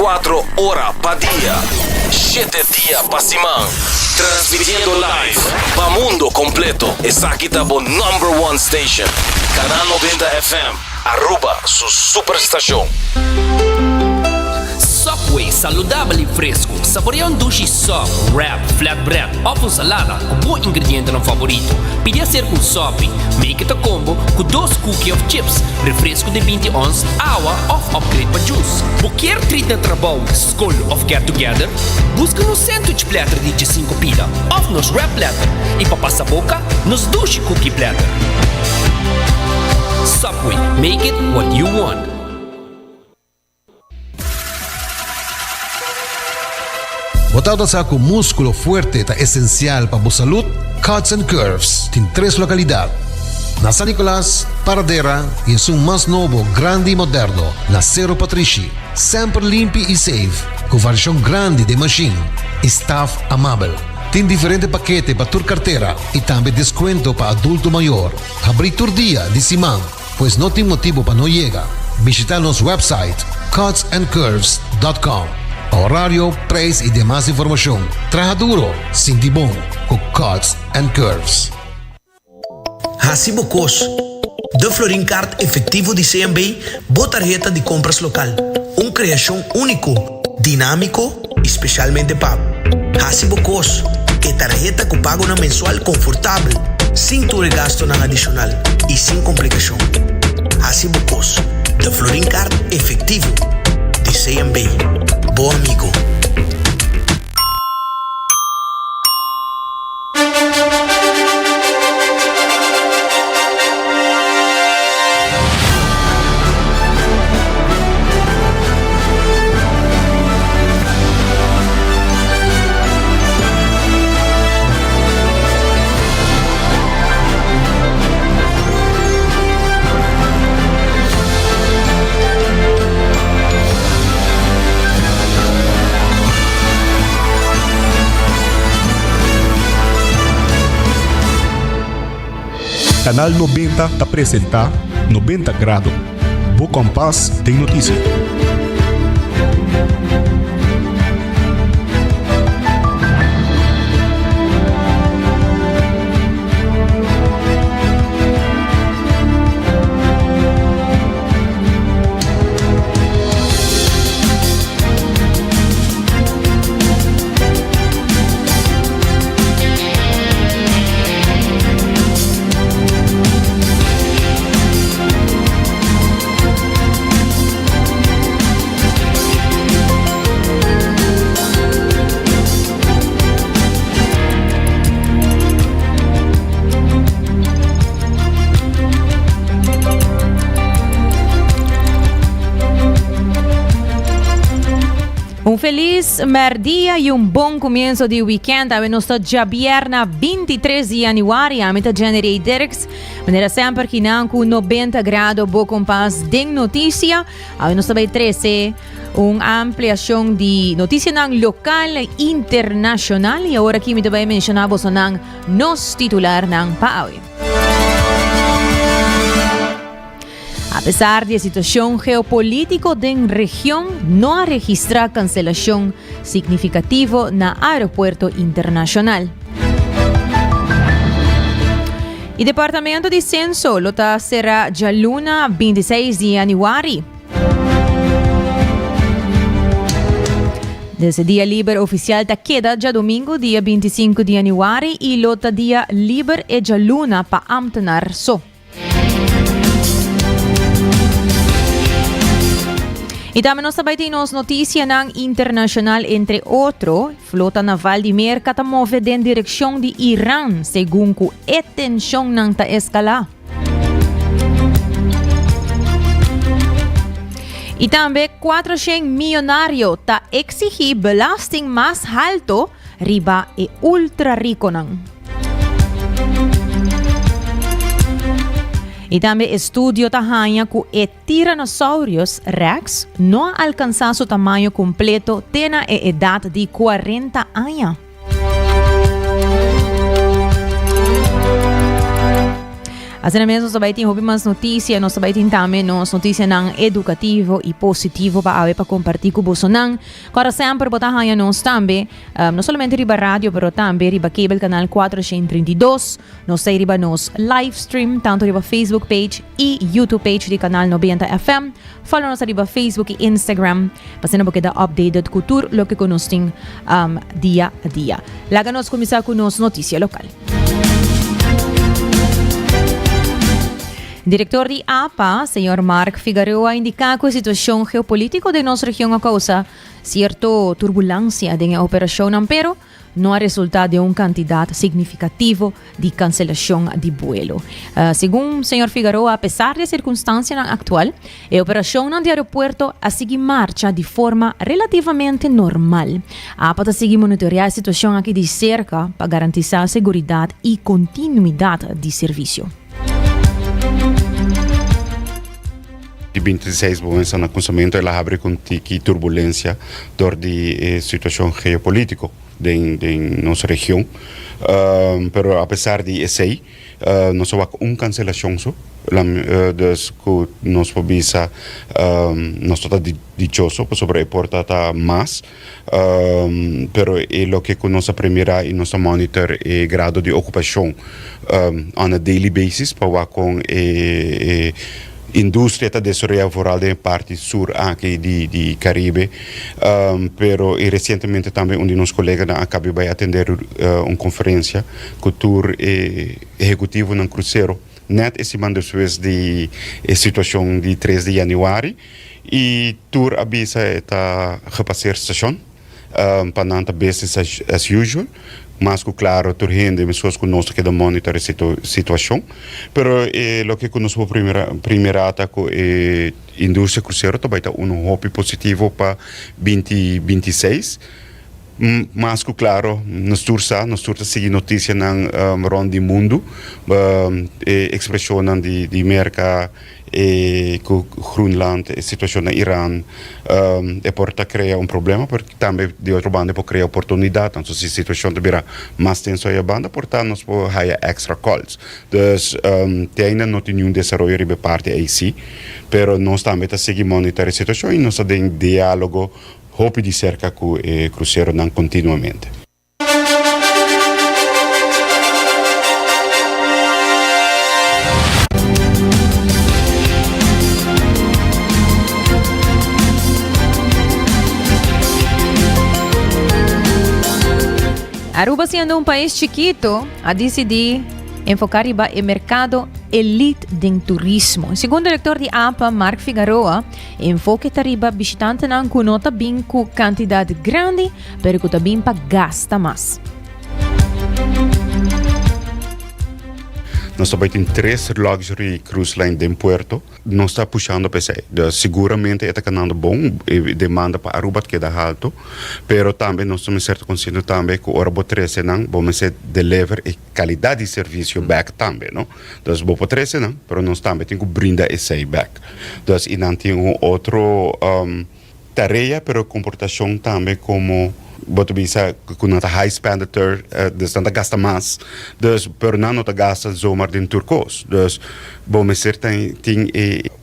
24 horas pa' día, 7 días pa' semana. Transmitiendo live pa' mundo completo. Esa aquí está por #1 station. Canal 90 FM. Aruba, su superestación. Subway, saudável e fresco. Saboreia dushi sub, wrap, flatbread ou com salada com bom ingrediente no favorito. Pide a ser com sop, make it a combo com 2 cookies of chips, refresco de 20 ons, água ou upgrade para juice. Qualquer treat na trabalho, school of get together, busca no sandwich platter de 5 pila, ou nos wrap platter, e para passar a boca, nos dushi cookie platter. Subway, make it what you want. Botado sa ako músculo fuerte ta esencial para bu salud, Cuts and Curves tem 3 localidades. Na San Nicolás, Paradera e em seu mais novo, grande e moderno, na Cerro Patrici. Sempre limpo e safe, com variação grande de machine e staff amável. Tem diferente paquete para tua carteira e também desconto para adulto maior. Abrir todo dia de semana, pois não tem motivo para não chegar. Visitar nosso website cutsandcurves.com. Horário, preço e demais informação. Traja duro, sinti bom, com Cuts and Curves. Hacibocos, de Florincard efetivo de CMB, boa tarjeta de compras local. Criação único, dinâmico, especialmente pago. Hacibocos, que tarjeta que pago na mensual confortável, sem tu gasto na adicional e sem complicação. Hacibocos, de Florincard efetivo de CMB. Bom amigo. Canal 90 apresenta 90 Grado. Bo Compass tem notícia. Un feliz merdia e bom comienzo de weekend. A nos já vierna 23 de januari. A meta generei Dirks. Maneira sempre que não com 90 graus bo compass de notícia. A nos também 13 uma ampliação de notícia local e internacional. E agora aqui me também mencionava o nos titular ng PAOY. A pesar de la situación geopolítica de la región, no ha registrado cancelación significativa en el aeropuerto internacional. El Departamento de Censo lo será ya luna 26 de januari. Desde día libre oficial ta queda ya domingo, día 25 de januari, y lota día libre e ya luna pa amtenar so. E também nós também temos notícia internacional, entre outros, flota naval de Merca está movendo em direção de Irã, segundo a tensão não está escalar. E também 400 milionários está exigir belasting mais alto riba e ultra rico não. E também estudo tahanha que o Tyrannosaurus Rex não alcança seu tamanho completo tena a idade de 40 anos. Assim mesmo, nós também houve mais notícias, nós também também notícias educativo e positivo para compartilhar com você. Agora sempre botar aí nós também, não somente riba rádio, mas também riba cable canal 432, nós sei riba nos live stream, tanto riba Facebook page e YouTube page do canal 90 FM. Follow nos riba Facebook e Instagram, para não perder updated cultura, lo que conhecem dia a dia. Laga nós começar com nossa notícia local. Diretor de APA, Sr. Mark Figueroa, indica que a situação geopolítica de nossa região causa certa turbulência na operação, pero não é resultado de quantidade significativa de cancelação de vuelo. Segundo o Sr. Figueroa, apesar da circunstância atual, a operação no aeroporto a seguir marcha de forma relativamente normal. A APA seguir monitorear a situação aqui de cerca para garantir a segurança e continuidade de serviço. De 26 momentos na consumo ela abre com turbulência dor de situação geopolítica de nossa região, pero apesar de isso nós há cancelação dus que nós pobisa nós está dichoso sobre a porta tá mais pero é lo que com nossa primeira e nossa monitor é grado de ocupação on a daily basis para com indústria está desarrollada em parte sul aqui de Caribe, pero recentemente também um de nossos colegas acabou de atender uma conferência com o tour executivo no cruzeiro, net esse ano depois de situação de 3 de janeiro e tour avisa está repassar estação para não estar business as usual. Mas claro, turhende pessoas conosco que monitor a situação, pero lo que conosco primeira ataque indústria cruzeiro também está hope positivo para 2026. Mas claro, nós tursa seguir notícia na ronda do mundo, expressão de mercado com Groenland, a situação na Irã, pode criar problema, porque também de outro banda pode criar oportunidade. Então, se a situação tiver mais tensa a banda, portanto, nós podemos ter extra calls. Então, ainda não tem nenhum desenvolvimento de parte aí, sim, mas nós também estamos seguindo monitorar a situação e nós temos um diálogo hope de cerca com o cruzeiro continuamente. Aruba, sendo país chiquito, a decidir enfocar o mercado elite de turismo. Segundo o diretor de APA, Mark Figueroa, enfoque tariba visitante não conota bem com quantidade grande, pero que também para gasta mais. Nós também temos 3 luxury cruise line em Puerto. Nós estamos puxando para isso. Seguramente está ganhando bom demanda para Aruba que dá alto, pero também nós temos certo consciente também que o Aruba 13 não vamos deliver a qualidade de serviço back também, não? Então, Aruba 13 não, pero nós também temos que brindar esse back. Então, e não tem outro tarefa, pero comportação também como boto bisa kuna ta high expenditure dus dan gasta mais dus per nano ta gasta zomaar din turcos dus bom me certain ting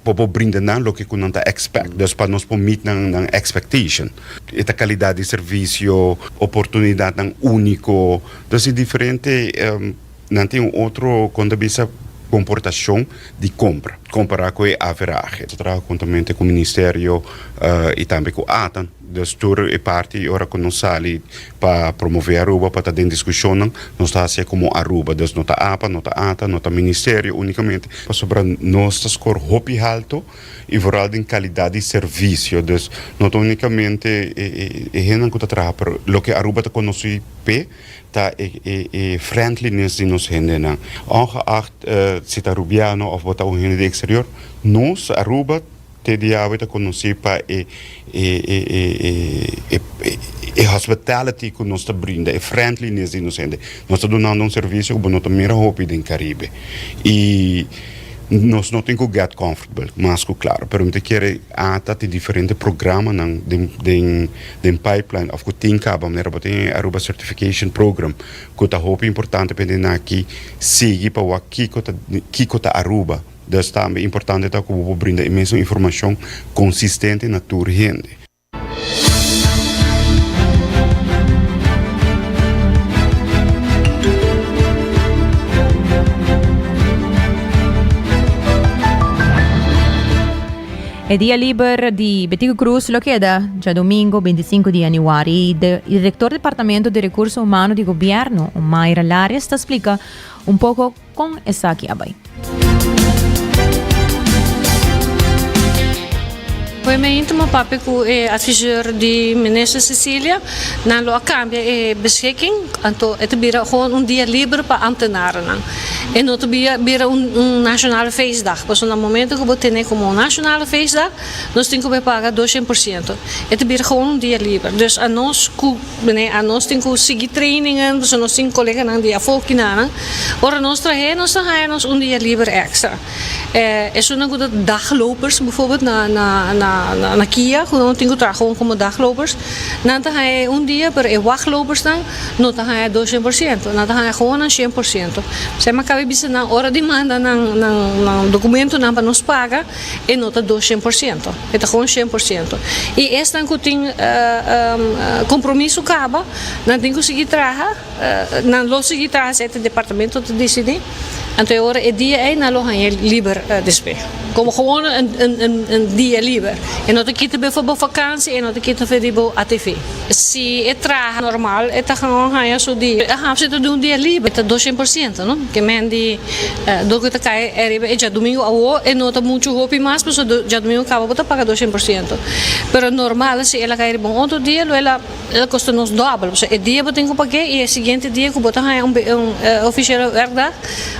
popo brinda nan lo que kuna ta expect dus para nos meet nan expectation esta qualidade de serviço oportunidade nan único dus é diferente não tem outro quando bisa comportação de compra comparar com a average. Eu trabalho juntamente com o Ministério e também com a ATAN. Dus tour e parte ora con nos sali para promover Aruba para ter discussão nós está assim como Aruba dus nota APA nota ATA nota Ministério unicamente para sobre nossa score hopi alto e vooral de qualidade de serviço dus not unicamente hen que trabalha pero lo que Aruba te conoce pe ta friendliness de nos hende na ongeacht sit Arubiano of wat ook in de exterieur nos Aruba te diabo te conocer para hospitality que nós está brinda, friendliness de nós ainda. Nós está dando serviço que nós está mira hopi em Caribe. E nós não temos que get comfortable, mas claro, pero te quer ata de diferentes programas de pipeline of que tem cabo, maneira que tem Aruba Certification Program, que tá hope importante para na aqui seguir para o que tá Aruba. Dus também é importante que eu brinda imensa informação consistente na tua gente. El día libre de Betico Cruz lo queda ya domingo 25 de januario y el director del Departamento de Recursos Humanos de Gobierno, Mayra Lares, te explica un poco con esa aquí abajo. Foi mijn intieme papi que adviseur de minister Cecilia na lo cambia beschikking anto het bira gewoon dia livre para ambtenaren en het bira nationale feestdag dus op het moment dat we tenen como nationale feestdag nós temos que pagar 200%. Het bira gewoon dia livre dus a nós temos que seguir trainingen dus nós temos collega's aan die volkinanen ora nós traemos dia livre extra. Is zo'n goede daglopers bijvoorbeeld na Kia, gewoon tingo tra gewoon como daglopers. Nanta hij dia per wachtlopers dan, nota hij 200%, nanta hij gewoon een 100%. Zij maar cabe bisa na hora demanda na documento na para nos paga e nota 200%. Het gewoon 100%. E esta dan kuting compromisso acaba, dan tingo seguir traha, dan los seguir traha het departamento te decidir. Então agora é dia aí na loja é livre despe. Como gewoon een dia livre. En não tem que ter bijvoorbeeld vakantie en não tem que ter voor ATV. Se é traga normal, é tá gewoon ganha so dia. Ah, você tá um dia livre, tá 200%, não? Que men de do que tá cai é já domingo ao e não tá muito hopi mais, mas já domingo acaba botar paga 200%. Pero normal se ela cai bom outro dia, ela custa nos dobro. É dia botar que pagar e o seguinte dia que botar officiële werkdag,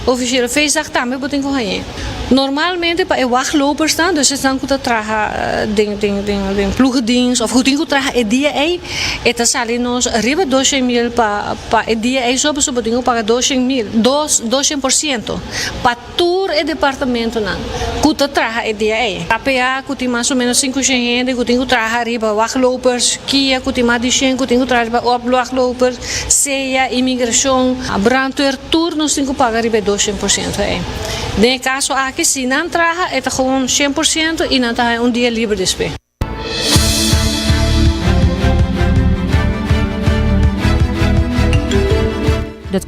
officiële feestdag também botar que ganha. Normalmente para wachtlopers staan, dus dan goed traga den ploegendienst of goed ingo traga e dia aí, eta sali nos arriba 200.000 pa e dia aí sobre dingo paga 200% para tour e departamento não. Goed traga e dia aí. KPA goed mais ou menos 5 gente, goed ingo traga arriba wachtlopers, Kia goed mais de 100, goed ingo traga wachtlopers, CEA, imigração, brandweer tour nos ingo paga arriba 200% aí. De caso aqui se não traga é gewoon 100% e não tá dia livre despe.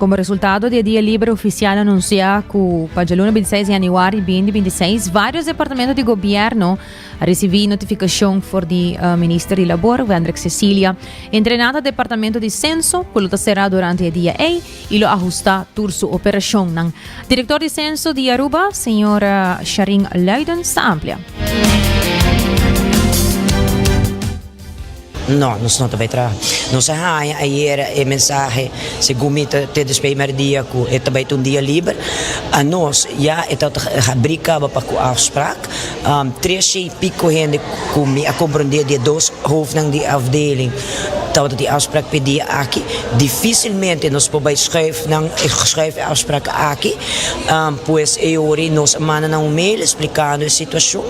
Como resultado do Dia Livre oficial anuncia que para o 26 de janeiro de 2026, vários departamentos de governo receberam notificação por o Ministro de Labor, Wendrik Cecilia, entrenada Departamento de Censo, que será durante o dia E e lo ajusta por sua operação. Diretor de Censo de Aruba, senhora Sharin Leiden, está amplia. No, nós não também tra. Nós há ayer a mensagem se gumita te despeimar dia ku e também um dia livre. A nós já eta brincava para com afspraak. 3 pico gente com me a compreender de 2 hoofden die afdeling. Dat die afspraak pedia aqui. Dificilmente nós podemos schrijven afspraak aqui. Pois ori nós manda um mail explicando a situação.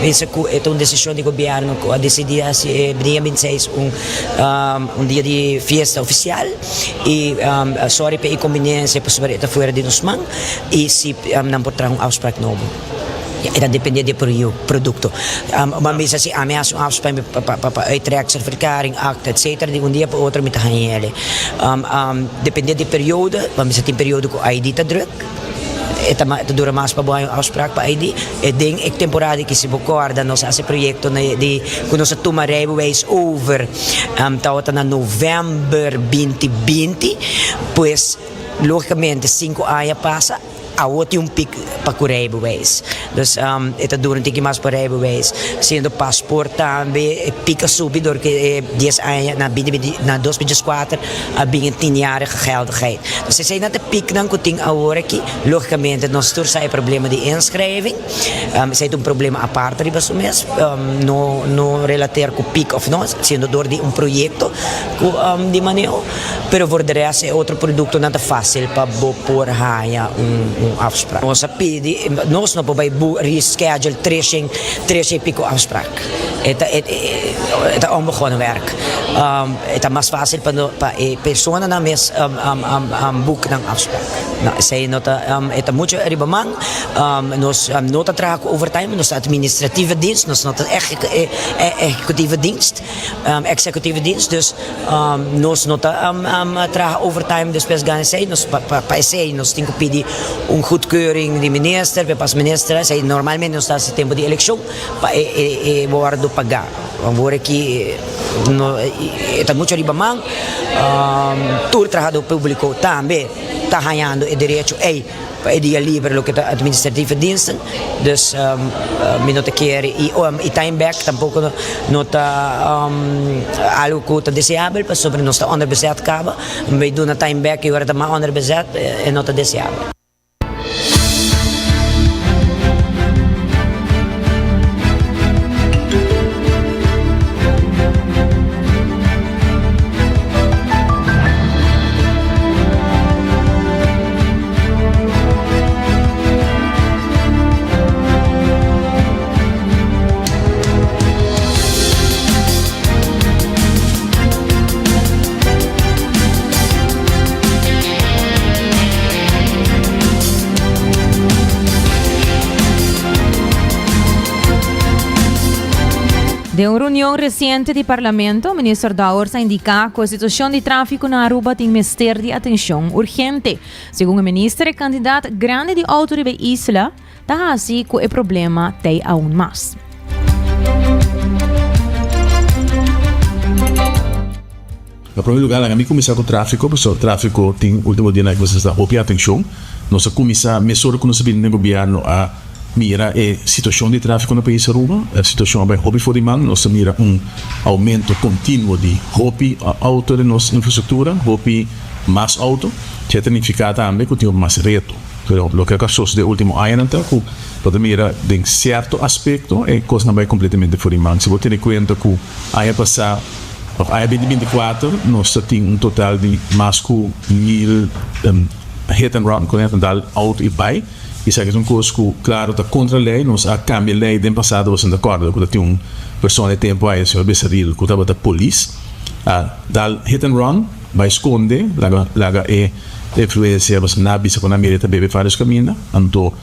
Pensa que é uma decisão do governo que a decidir se dia 26 dia de fiesta oficial e sorry para a inconveniência por sobre esta fora de nos man e se não por trazer afspraak novo. Era depende do produto. Uma vez assim, a minha afspraak para uitreik, certificering, acta, etc. De dia para outro met gaan ele. Depende do período, vamos dizer tem período com a ID tá druk. Eta dura mais para boa afspraak para ID. E ding ek temporada que se recorda nós esse projeto de que nós toma rijbewijs over tá na novembro 2020, pois logicamente 5 anos passa a outro pico para o rijbewijs. Dus esta durante que mais para rijbewijs, sendo paspoort também pica subir porque 10 anos na 2024 a bem 10-jarige geldigheid. Dus ze zijn dat de piek dan kuting agora aqui, logicamente nós todos sai problema de inschrijving. Zij een problema aparte riba so mes, no relateer com pic of não, sendo door de projeto de manejo, pero por de resto é outro produto nada fácil para por haya afspraak. Onze pidi, nos no bij reschedule tracing pico afspraak. Het onbegonnen werk. Het is más fácil para personas na mes boek ng afspraak. Say nota het mucho ribamang nos nota trabajo overtime, nos administratieve dienst, nos nota executieve dienst, dus nos nota trabajo overtime, dus pes gaan say nos pa say nos tinko pidi goedkeuring di minister, pe pas minister say normalmente nos sta tempo di election pa guardo pagar. Vamos aqui está mucho ribamang todo trabalho público também está ganhando o direito para dia livre lo que está administratieve diensten, dus minuto keer e time back tampouco não está algo que está desejável, para sobre não está onderbezet cabo, we doen een time back e agora está mais onderbezet e não está desejável. De uma reunião recente do Parlamento, o ministro Douwers indicou que a situação de tráfico na Aruba tem mister de atenção urgente. Segundo o ministro, o candidato grande de autoridade da isla está assim que o problema tem aún mais. Em primeiro lugar, a mim começar com o tráfico, porque o tráfico tem último dia que você está roubando atenção. Nós começar a mesura que nós sabemos no governo a mira a situação de tráfico no país Aruba, a situação bem hobby for demand, nós mira aumento contínuo de hobby auto de nossa infraestrutura, hobby mais auto, que significa também que tem mais reto. Lo que acabou de último ano, que pode mira de certo aspecto é coisa não vai completamente for demand. Se você ter em conta que aí passar aí 2024 nós temos total de mais que 1000 hit and run, com auto e bike. Isso é uma coisa que, claro, está contra a lei, nós a cambia a lei do passado, você não acorda, que tinha uma pessoa de tempo aí, o senhor Bessaril, que estava da polícia, dá hit and run, vai esconder, laga influência, você não avisa com a América, bebe vários caminhos, então,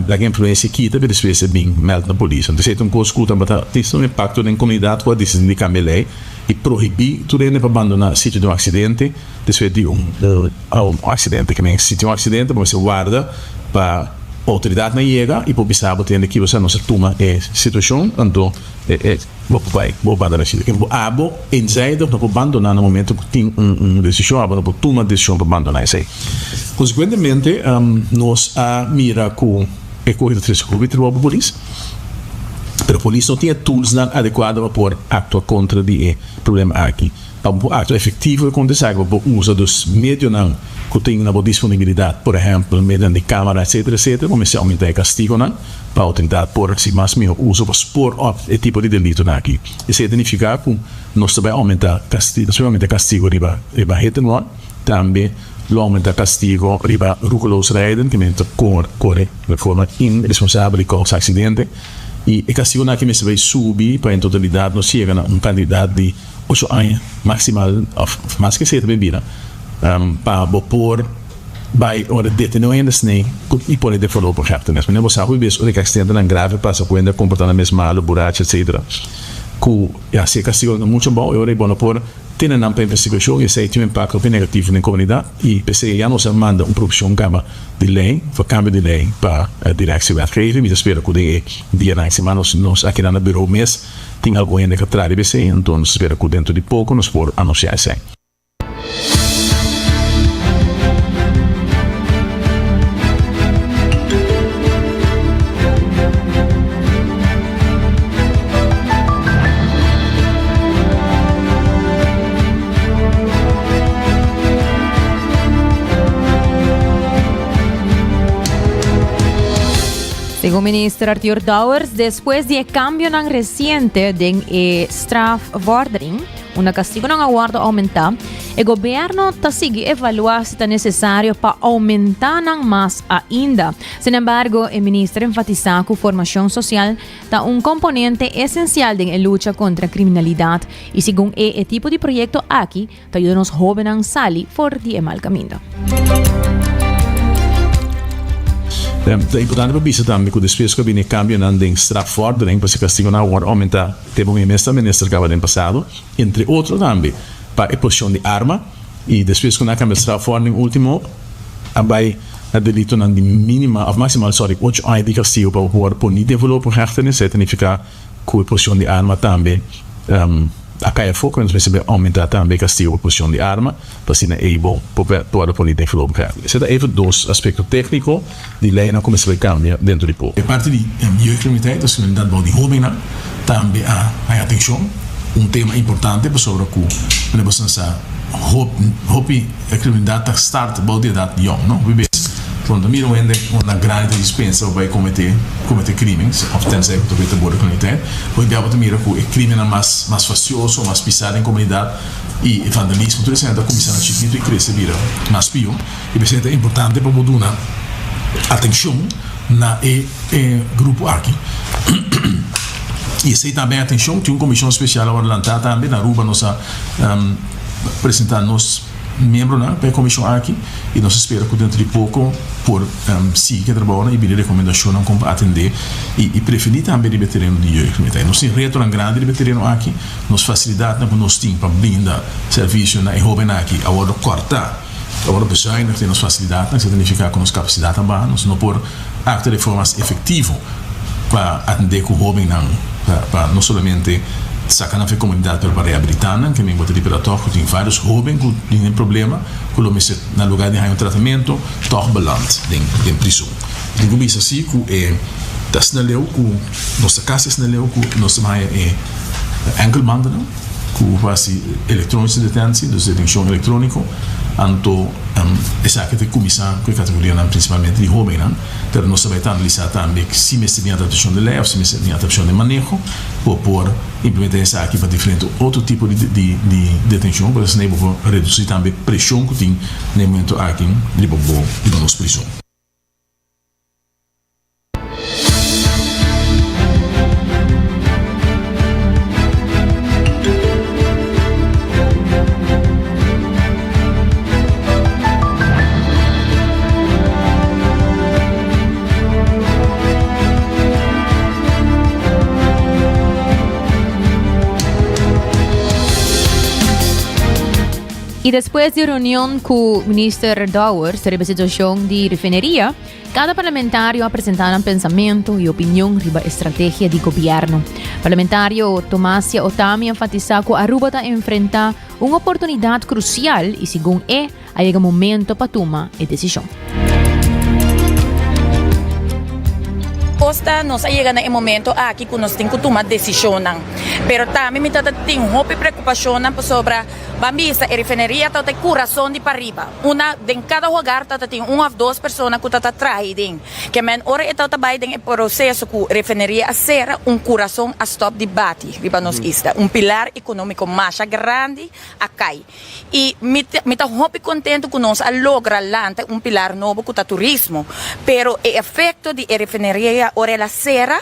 a influência quita, mas depois é bem melhor na polícia. Então, é uma coisa que tem um impacto na comunidade, que decisão de cambiar a lei, e proibir tudo para abandonar o sítio de um acidente, depois de um acidente, que nem sítio de um acidente, você guarda, para a autoridade não chega e para o sábado tem que você não se toma a situação, então vou abandonar a situação. Abo, inside, não vou abandonar no momento que tem uma decisão, não vou tomar a decisão para abandonar isso aí. Consequentemente, nós mira com a corrida de risco para a polícia, mas a polícia não tinha tools adequados para poder actuar contra o problema aqui. Para um ato efetivo acontecer, para o uso dos meios que tem uma disponibilidade, por exemplo, mediante câmara, etc., começa a aumentar o castigo para a autoridade por se mais melhor uso para expor o tipo de delito aqui. Isso significa que nós também aumentar castigo, riba hit and run, também aumenta castigo riba ruculoso riding, que corre de forma irresponsável com os acidentes, e o castigo aqui vai subir para em totalidade nós chega a uma quantidade de 8 anos maximal, mais que 7 bebidas, para pôr vai ora detenir ainda nem e pode devolver por certo, mas não você sabe isso, o que está tão grave passa quando comportamento malo, borracho, etc. Que já se castigo muito bom, eu bom por ter uma investigação e se tem um impacto negativo na comunidade e pensei já nos manda uma proposição de lei, para cambio de lei para a direção wetgeving, mas espero que de dia na semana nós aqui na bureau mês tem algo ainda que trazer BC, então espero que dentro de pouco nos por anunciar isso. Según el ministro Arthur Douwers, después de cambio reciente de strafvordering, una castigo não aguardo aumentar, O governo está sigue evaluar se está necessário para aumentar mais ainda. Sin embargo, o ministro enfatizou que a formação social está componente essencial na luta contra a criminalidade e, segundo o tipo de projeto aqui, está ajudando os jovens a sair fora de mal caminho. É importante para bisa também que depois que vem cambio na strafvordering para se castigo na hora aumentar teve ministro acaba do passado entre outros também para a posição de arma e depois que na cambio strafvordering último vai a delito na de mínima of maximal 8 anos de castigo para o punir developer hechtenis significa que a posição de arma também a caia foco nós percebemos aumentar também castigo a posição de arma para se não é bom para o punir developer. Isso é even dois aspectos técnicos de lei na como se vai cambiar dentro do povo. A parte de jeugdcriminaliteit, dus criminaliteit bij de jovenen, também a atenção tema importante sobre o que nós pensamos a criminaliteit start bij de idade jong, não? Quando a miro ainda uma grande dispensa vai cometer crimes, of tensij que tu boa criminaliteit, vai dar para mira que o crime é mais facioso, mais pisado em comunidade e vandalismo, tudo isso ainda começando a chiquito e crescer vira mais pior. E isso é importante para poder dar atenção na grupo aqui. E isso também atenção, tem uma comissão especial agora lançada também na Aruba nós apresentar nos membros da comissão aqui e nós esperamos que dentro de pouco por seguir trabalhando e vir recomendações como atender e preferir também o veterano de jeugdcriminaliteit. Nós temos reto grande de veterano aqui, nos facilidade que nós temos para brindar serviço na jovem aqui, agora cortar, agora pessoal nós temos facilidade, que significa que nós capacidade também, nós não por acto de forma efetiva para atender com o jovem para não somente sacar na comunidade para reabilitar, que me botar de toque, tem vários jovens que têm problema, que no lugar de ter tratamento, toch beland em prisão. Digo isso assim, que está sneleu, que nossa casa sneleu, que nossa mãe enkel mandam, que faz eletrônica de detenção, de detenção eletrônica, então essa que tem comissão que categoria principalmente de jovem, mas nós vamos analisar também se me se tem adaptação de lei ou se me se tem adaptação de manejo por implementar essa aqui para diferente outro tipo de detenção para se reduzir também a pressão que tem no momento aqui de nossa prisão. E depois de reunião com o ministro Douwer sobre a situação de refineria, cada parlamentário apresentava um pensamento e opinião sobre a estratégia de governo. O parlamentário Tomásia Otami enfatizou que a Aruba está enfrentar uma oportunidade crucial e, segundo chega o momento para tomar a decisão. Costa nós chega no momento aqui que nós temos que tomar decisão, pero também me tem uma preocupação sobre Bambisa e refineria tá tem coração de para arriba. Uma de cada lugar tá tem uma ou duas pessoas que tá traidem. Que men ora e tá vai den processo que refineria a ser coração a stop de bate, riba nos ista, pilar econômico mais grande a cai. E me tá muito contento que nós a logra lanta pilar novo que tá turismo, pero o efeito de refineria ora ela será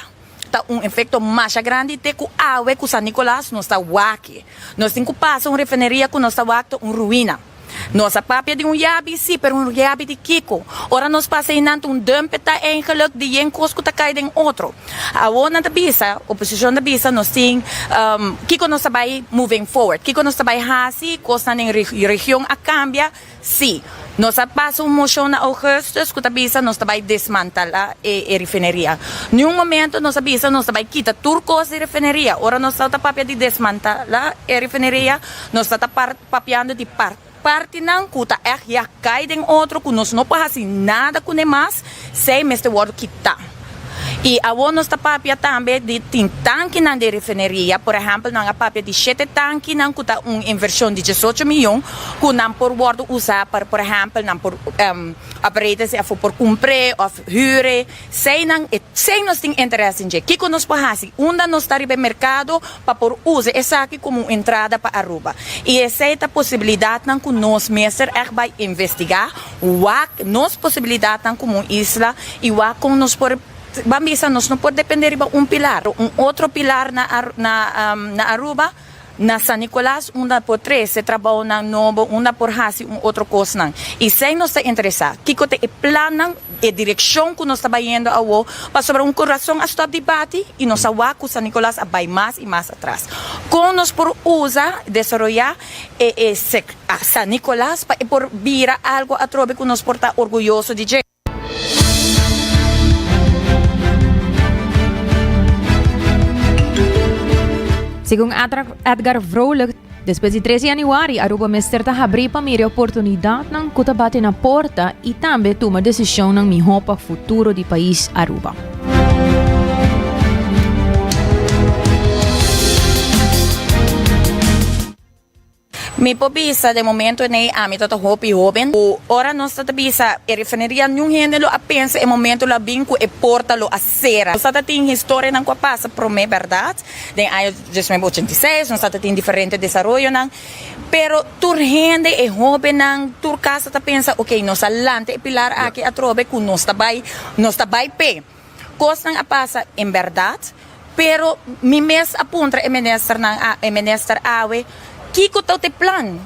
tá efeito mais grande de que a água que San Nicolás nos está aqui. Nós temos que passar refineria que nos está aqui ruína. Nossa papia de yabi, sim, pero yabi de Kiko. Ora nós passamos dump tá eigenlijk de een kost que tá cai em outro. A ona da bisa, oposição da bisa, nós tem Kiko nos vai moving forward. Kiko nos vai hasi, costa em região a cambia, sim. Nós passamos moção na Augustus, que a bisa nos vai desmantelar a refineria. Num momento nós bisa nos vai quitar turcos de refineria. Ora nós está papia de desmantelar a refineria, nós está papiando de parte não cuta já cai em outro que nós não faz nada com demais sem este word quitar. E a nós está papia também de tanque na de refineria, por exemplo, na papia de 7 tanque na custa inversão de 18 milhões, que não por bordo usar para, por exemplo, não por aparelhos se for comprar ou hyre, sem nós tem interesse em que nós podemos onde nós está no mercado para por uso essa aqui como entrada para Aruba. E essa é a possibilidade não que nós mestres vai investigar, nós possibilidade não como isla e como nós por Bambisa, nós não podemos depender de pilar. Outro pilar na Aruba, na San Nicolás, uma por 3, se trabalha na Novo, uma por Hasi, outro coisa. E sem nós se interessar, que é plano e direção que nós estamos indo para sobre coração a stop debate e nós com San Nicolás vai mais e mais atrás. Com nós por usar, desenvolver a San Nicolás para por vir algo a trobe que nós por estar orgulhoso de. Segundo Edgar Vrolijk, depois de 13 de januário, Aruba Mester está abrindo para a oportunidade de bater na porta e também tomar decisão na melhor para o futuro do país Aruba. Mi pobisa de momento nem a mi toto hopi jovem. Ora nós tata bisa e refineria nenhum gênero a pensa e momento la binco e porta lo a cera. Nós tata tem história não passa pro me verdade. Den año 1986 nós tata tem diferente desenvolvimento não. Pero tur gente e jovem não tur casa ta pensa ok nós alante e pilar aqui a trobe com nós ta vai pe. Coisa não a passa em verdade. Pero mi mes apunta e minister awe Kiko tau te plan?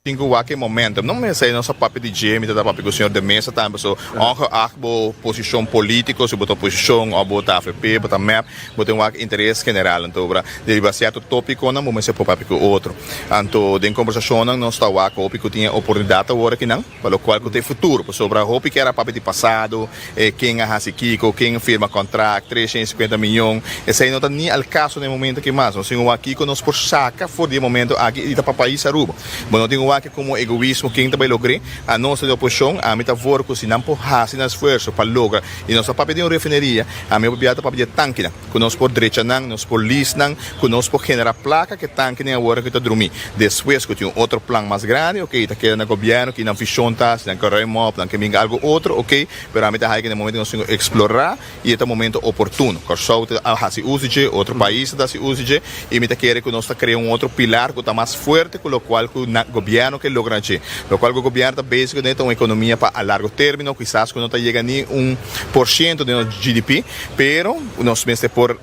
Tingo wake momentum. Não me sei nossa papo de GM, da papo com o senhor de mesa também. So, ongeacht bo posição política, se botar posição ou botar AFP, botar MAP, botar interesse general. Então, de baseado tópico, não vamos ser papo com outro. Então, de conversação, não está wake, hopi que tinha oportunidade agora que não, para o qual que tem futuro. Sobre a hopi que era papo de passado, quem a hasi Kiko, quem firma contrato, 350 milhões. Esse aí não está nem ao caso no momento que mais. Nós temos aqui que nós por saca, for de momento aqui e da país Aruba. Mas não temos que como egoísmo quem também logre a nossa oposição a mim tá vorco se não por hacer esforço para lograr e nossa papel de refineria a mim papel de tanque que nós por direita não nós por lis não que nós por generar placa que tanque nem agora que tá dormir depois que tem outro plano mais grande ok tá querendo governo que não fichonta se não quer mop não quer algo outro ok pero a mim tá aí que no momento nós explorar e é o momento oportuno que só a se use outro país da se use e me tá querendo que nós tá criando outro pilar que tá mais forte com o qual que o governo que logra lo cual el gobierno está basicamente una economía a largo término, quizás que no te llega ni 1% de nuestro GDP, pero nos vence por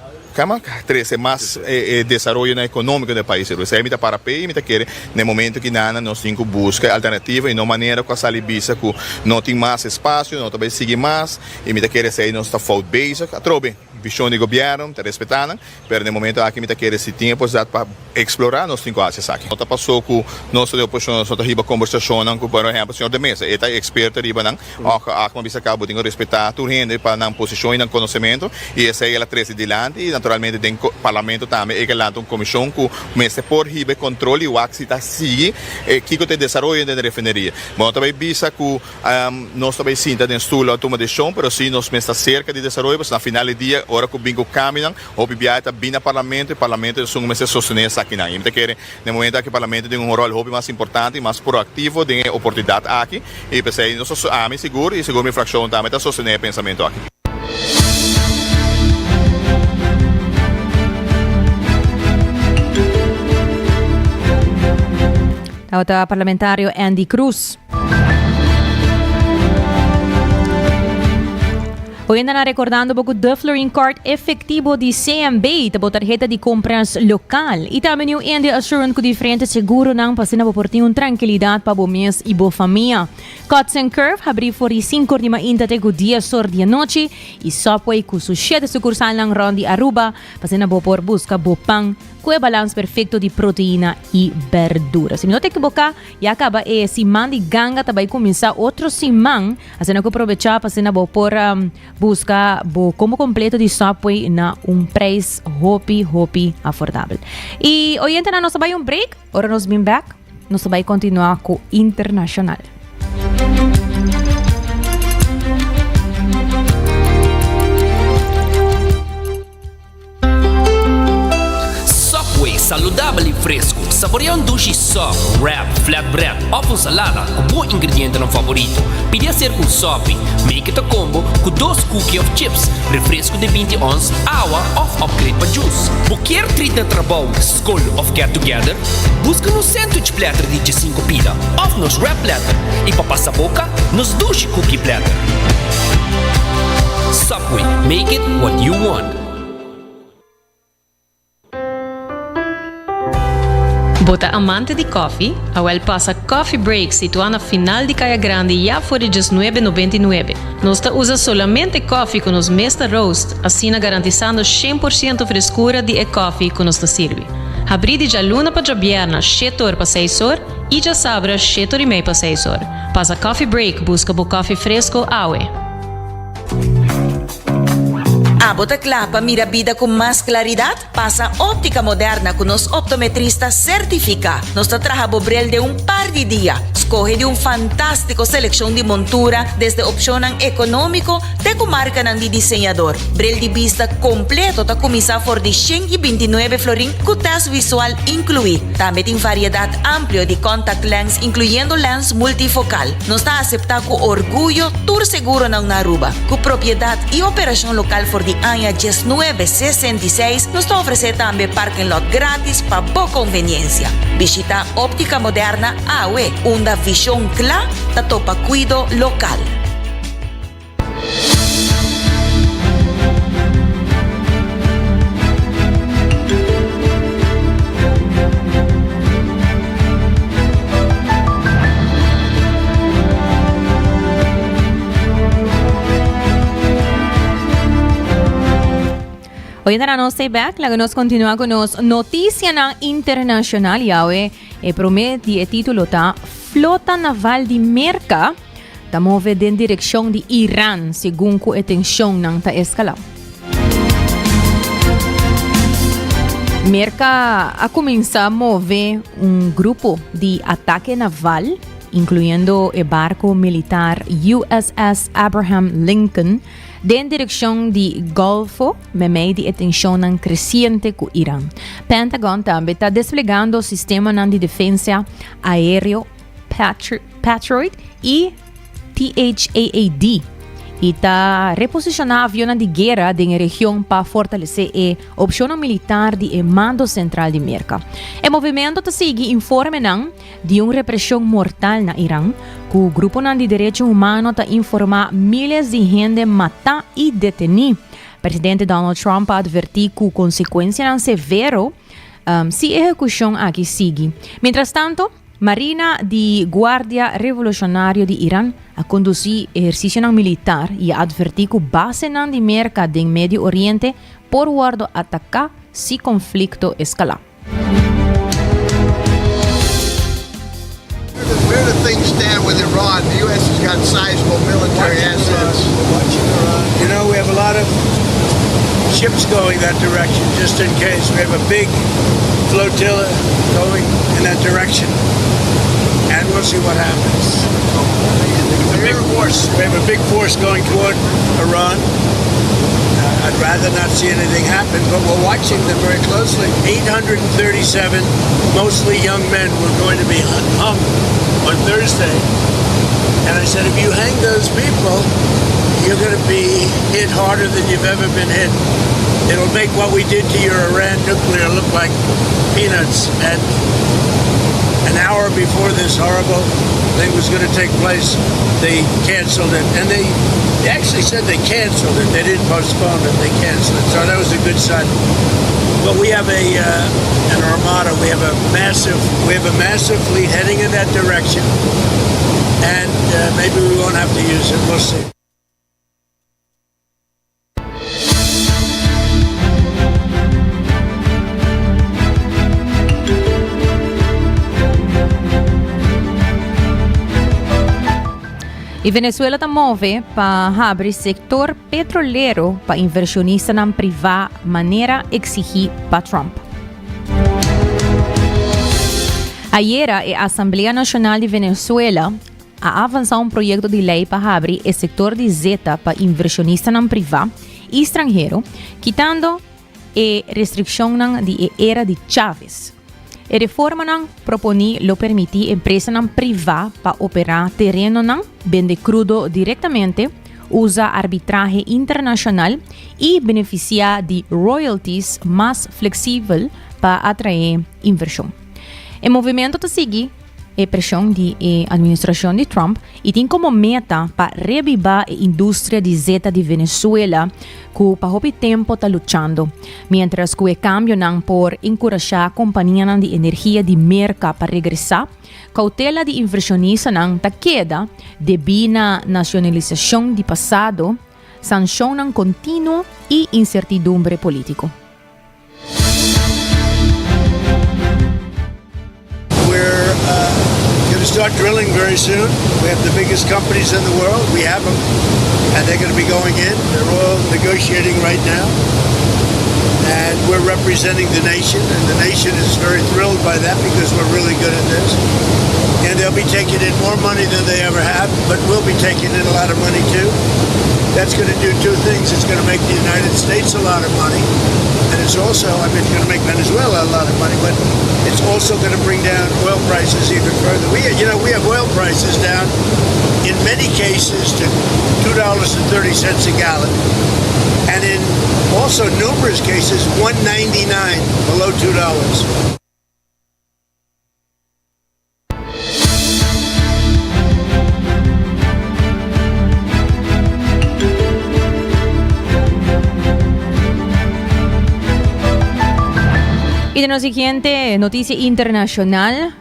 13 más desarrollo económico del país. Isso é para a PEI, me quer no momento que nada nós temos que buscar alternativa e não maneira com a salibisa que não tem mais espaço, não também seguir mais e me quer ser nós está fault basic, a trobe visão de governo, te respeitando, mas no momento aqui me quer se tinha possibilidade para explorar nós temos que fazer aqui. Nós passou com nossa oposição, nós riba conversação com por exemplo o senhor de mesa, ele é expert riba não, a como bisa cabo tem que respeitar tudo gente para na posição e na conhecimento e essa é ela 13 dilante e naturalmente dentro do parlamento também é que lá tem uma comissão que mese por riba controle o que está sigue que tem desenvolvimento da refineria. Mas também bisa que nós também sinta dentro estudo a toma de decisão, mas sim nós está cerca de desenvolvimento, mas na final do dia ora que o bingo caminham, o PBI está bem no parlamento e o parlamento são mais sostener essa aqui não. Então querem no momento que o parlamento tem rol mais importante e mais proativo, tem oportunidade aqui e pensei nós me seguro e seguro minha fração também está sostener o pensamento aqui. Autor parlamentário Andy Cruz. Hoy andan recordando pouco de Flooring Card efetivo de CMB, da tarjeta de compras local. E também o Andy assurando que diferente seguro não passando por ter uma tranquilidade para o mês e boa família. Cuts and Curve abriu por 5 de maio até o dia sorte à noite e só pode com o 7 sucursal ng Rondi Aruba passando por busca bo pão com o balanço perfeito de proteína e verduras. Se não te equivocar, já acaba esse semana de ganga também começar outro semana, assim que aproveitar para por buscar o combo completo de Subway na preço hopi afordável. E hoje então nós vamos break, agora nós vamos back, nós vamos continuar com o Internacional. Saludable e fresco. Saboreia dushi soft, wrap, flatbread, ou salada com bom ingrediente no favorito. Podia ser com sopi, make it a combo com 2 cookies of chips, refresco de 20 ons, água ou upgrade para juice. Quer treat na trabalho, school of get together? Busca no sandwich platter de 5 pila, ou nos wrap platter. E para passar boca, nos dushi cookie platter. Subway, make it what you want. Bota amante di coffee, Awel passa Coffee Break situado na final de Caia Grande já por $19,99. Nós usa solamente coffee com nos mesta roast, assim garantizando 100% frescura de coffee que nos serve. Abri de já luna para jabierna, 7 horas para 6 horas e já sabra 7 horas e meia para 6 horas. Passa Coffee Break, busca bo coffee fresco, Awe. Bota clapa, mira vida con más claridad. Pasa óptica moderna con los optometristas certifica. Nos trabaja bobrel de un par de días. Escoge de un fantástico selección de montura desde opción económico de comarca de diseñador. Brel de vista completo ta comisa for de 129 florin con test visual incluido. También tiene variedad amplia de contact lens incluyendo lens multifocal. Nos está aceptado con orgullo tour seguro na Aruba. Con propiedad y operación local for de año 1966 nos ofrece también parking lot gratis para boa conveniencia. Visita óptica moderna AWE, una visión clara da topa cuido local. Hoy en la stay back, la que nos continúa con nos noticias internacional y hoy promete el título ta Flota Naval de Merca ta move en dirección de Irán según ku tensión nang ta escalado. Merca ha comenzado a mover un grupo de ataque naval incluyendo el barco militar USS Abraham Lincoln en dirección de Golfo, meio de tensão creciente com Irã. Pentagon também está desplegando sistema de defesa aéreo Patriot e THAAD e está reposicionando aviões de guerra na região para fortalecer a opção militar de mando central de Merca. O movimento está seguindo informe de uma repressão mortal na Irã, que o grupo de direitos humanos está informando milhares de gente matar e detenir. Presidente Donald Trump advertiu que consequências severas se a execução aqui segue. Mientras tanto, Marina de Guardia Revolucionário de Irã a conduzir exercício militar e advertiu que base de Merca do Médio Oriente por guardo atacar se conflito escalar. Where do things stand with Iran? The U.S. has got sizable military assets. You know, we have a lot of ships going that direction, just in case. We have a big flotilla going in that direction, and we'll see what happens. A big force. We have a big force going toward Iran. I'd rather not see anything happen, but we're watching them very closely. 837, mostly young men, were going to be hung on Thursday. And I said, if you hang those people, you're going to be hit harder than you've ever been hit. It'll make what we did to your Iran nuclear look like peanuts. And an hour before this horrible thing was going to take place, they canceled it. And they actually said they canceled it. They didn't postpone it. They canceled it. So that was a good sign. But we have an armada. We have a massive fleet heading in that direction. And maybe we won't have to use it. We'll see. E Venezuela está move para abrir sector petrolero para inversionistas na privada maneira exigir para Trump. Ayer a Assembleia Nacional de Venezuela a avançar projeto de lei para abrir o setor de zeta para inversionistas na privada e estrangeiro, quitando e restriksyon ng di era di Chavez. E reforma ng proponi lo permiti empresa ng priva pa opera terreno ng vende crudo directamente, usa arbitraje internacional y beneficia de royalties más flexible para atraer inversión. El movimiento te sigue presión de administración de Trump y tiene como meta para revivar la industria de zeta de Venezuela que para hopi tiempo está luchando, mientras que el cambio nan por encorajar compañías de energía de merca para regresar, cautela de inversionista nan ta queda debido a nacionalización de pasado, sanción nan continuo y incertidumbre político. We're going to start drilling very soon. We have the biggest companies in the world. We have them, and they're going to be going in. They're all negotiating right now. And we're representing the nation, and the nation is very thrilled by that because we're really good at this. And they'll be taking in more money than they ever have, but we'll be taking in a lot of money too. That's going to do two things. It's going to make the United States a lot of money, and it's also, it's going to make Venezuela a lot of money, but it's also going to bring down oil prices even further. We have oil prices down, in many cases, to $2.30 a gallon, and in also numerous cases, $1.99, below $2. Y de la siguiente noticia internacional,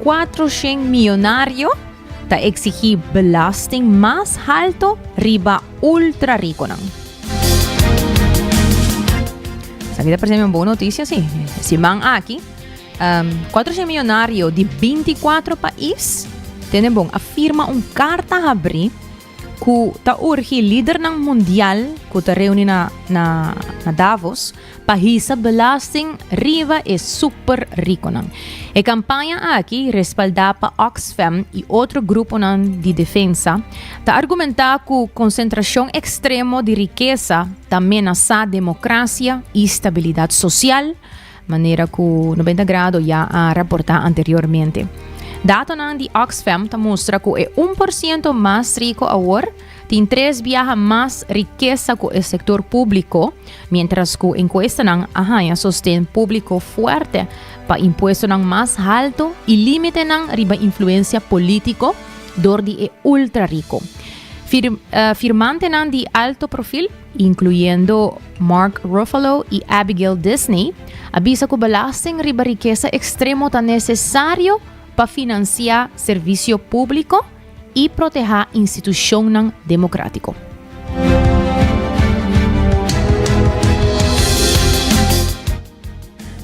400 millonarios ta exigir belasting más alto riba ultra rico. Sabida per esempio una buena noticia, sí. Si van aquí, 400 millonarios de 24 países tienen afirma un carta abrir que ta urge líder ng mundial que ta reúne na Davos pahisa belasting riba es super rico nang. E campaña aquí respalda pa Oxfam y otro grupo nang de defensa ta argumenta que concentración extremo de riqueza ta amenaza democracia y estabilidad social, manera que 90 grados ya ha reportado anteriormente. Dato nang di Oxfam ta mostra que es 1% más rico ahora, tiene 3 viaja más riqueza que el sector público, mientras que encuesta nang ahaya sostén público fuerte pa impuesto nang más alto y límite nang riba influencia político dor di ultra rico. Firmante nang di alto perfil, incluyendo Mark Ruffalo y Abigail Disney, avisa que belasting riba riqueza extremo tan necesario para financiar servicio público y proteger institución democrático.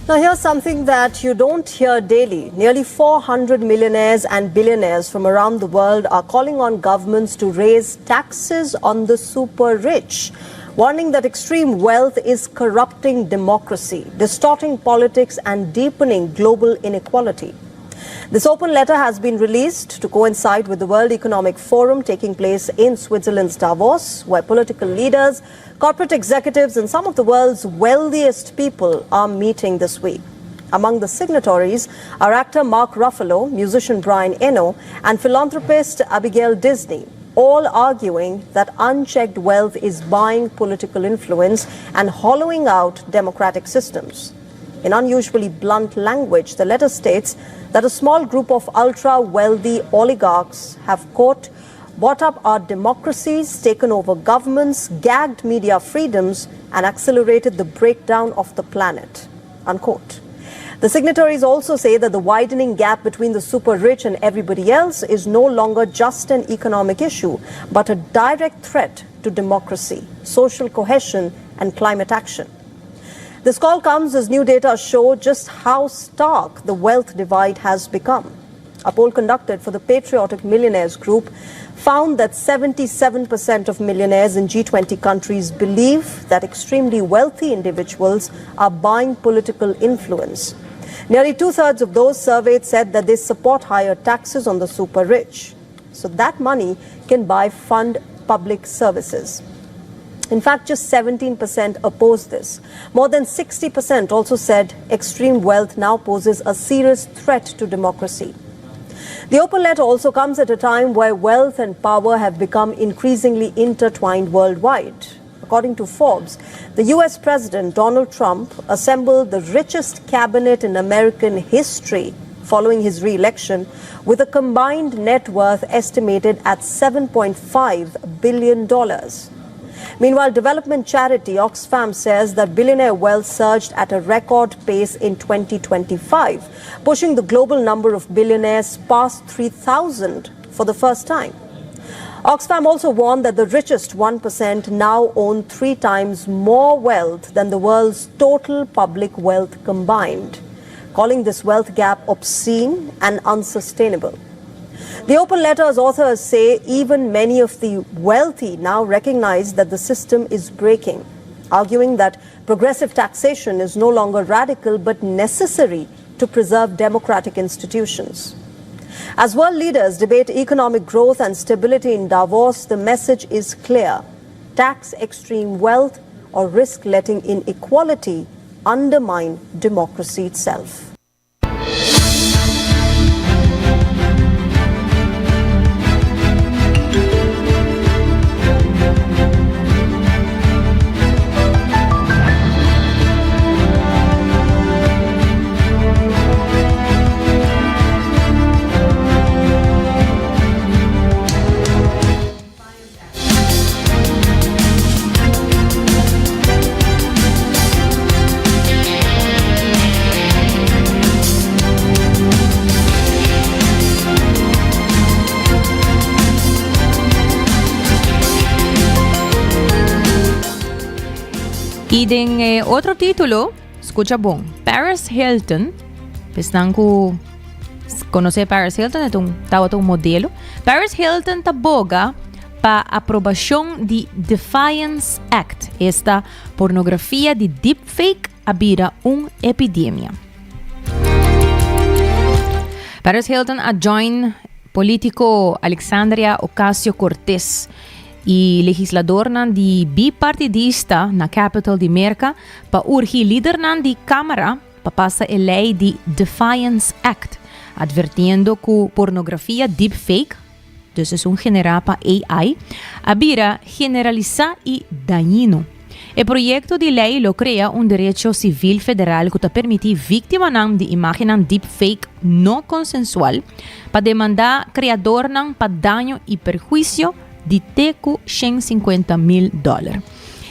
Now here's something that you don't hear daily. Nearly 400 millionaires and billionaires from around the world are calling on governments to raise taxes on the super rich, warning that extreme wealth is corrupting democracy, distorting politics and deepening global inequality. This open letter has been released to coincide with the World Economic Forum taking place in Switzerland's Davos, where political leaders, corporate executives, and some of the world's wealthiest people are meeting this week. Among the signatories are actor Mark Ruffalo, musician Brian Eno, and philanthropist Abigail Disney, all arguing that unchecked wealth is buying political influence and hollowing out democratic systems. In unusually blunt language, the letter states that a small group of ultra-wealthy oligarchs have, quote, bought up our democracies, taken over governments, gagged media freedoms, and accelerated the breakdown of the planet, unquote. The signatories also say that the widening gap between the super rich and everybody else is no longer just an economic issue, but a direct threat to democracy, social cohesion, and climate action. This call comes as new data show just how stark the wealth divide has become. A poll conducted for the Patriotic Millionaires Group found that 77% of millionaires in G20 countries believe that extremely wealthy individuals are buying political influence. Nearly 2/3 of those surveyed said that they support higher taxes on the super rich, so that money can fund public services. In fact, just 17% opposed this. More than 60% also said extreme wealth now poses a serious threat to democracy. The open letter also comes at a time where wealth and power have become increasingly intertwined worldwide. According to Forbes, the US President Donald Trump assembled the richest cabinet in American history following his re-election, with a combined net worth estimated at $7.5 billion. Meanwhile, development charity Oxfam says that billionaire wealth surged at a record pace in 2025, pushing the global number of billionaires past 3,000 for the first time. Oxfam also warned that the richest 1% now own 3 times more wealth than the world's total public wealth combined, calling this wealth gap obscene and unsustainable. The open letter's authors say even many of the wealthy now recognize that the system is breaking, arguing that progressive taxation is no longer radical but necessary to preserve democratic institutions. As world leaders debate economic growth and stability in Davos, the message is clear: tax extreme wealth or risk letting inequality undermine democracy itself. Y en otro título, escucha bon, Paris Hilton, pesnan ko conoce Paris Hilton, itong tawag itong modelo. Paris Hilton taboga pa aprobación de Defiance Act, esta pornografía de deepfake abira epidemia. Paris Hilton adjoin político Alexandria Ocasio-Cortez y legislador nan di bipartidista na capital di Amerika pa urhi líder nan di Cámara pa pasa a lei di Defiance Act, advirtiendo que pornografía deepfake, entonces un general pa AI, abira generalizar y dañino. El proyecto de ley lo crea un derecho civil federal que te permite víctima nan de imagen deepfake no consensual pa demandar creador nan pa daño y perjuicio de teco $150,000.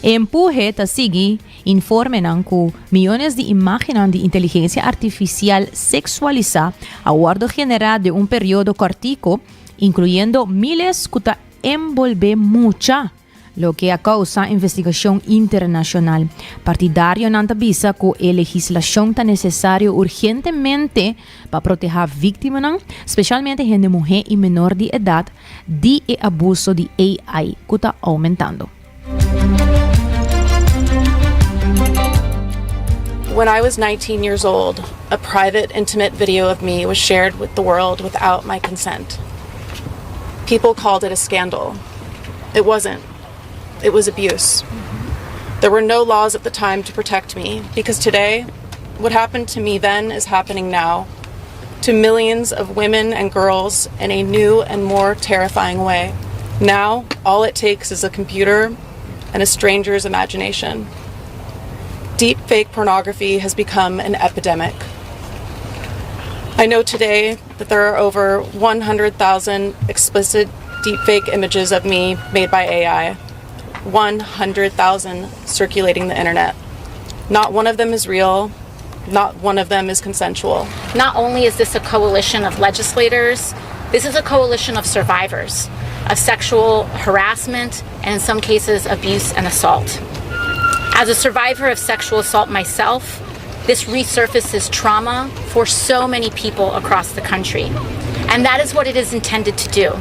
Empuje ta sigi informe nan ku millones de imágenes de inteligencia artificial sexualizada a guardo general de un periodo cortico, incluyendo miles que ta envolve mucha, lo que causa investigación internacional. Partidario nan ta bisa ku a legislación ta necesario urgentemente para proteger víctimas nan, especialmente gente mujer y menor de edad, de abuso de AI que está aumentando. When I was 19 years old, a private, intimate video of me was shared with the world without my consent. People called it a scandal. It wasn't. It was abuse. There were no laws at the time to protect me, because today, what happened to me then is happening now, to millions of women and girls in a new and more terrifying way. Now, all it takes is a computer and a stranger's imagination. Deepfake pornography has become an epidemic. I know today that there are over 100,000 explicit deepfake images of me made by AI. 100,000 circulating the internet. Not one of them is real. Not one of them is consensual. Not only is this a coalition of legislators, this is a coalition of survivors of sexual harassment and in some cases abuse and assault. As a survivor of sexual assault myself, this resurfaces trauma for so many people across the country. And that is what it is intended to do.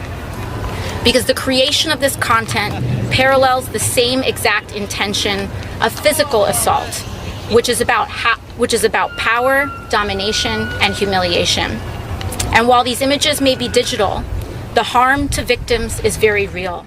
Because the creation of this content parallels the same exact intention of physical assault, which is about power, domination, and humiliation. And while these images may be digital, the harm to victims is very real.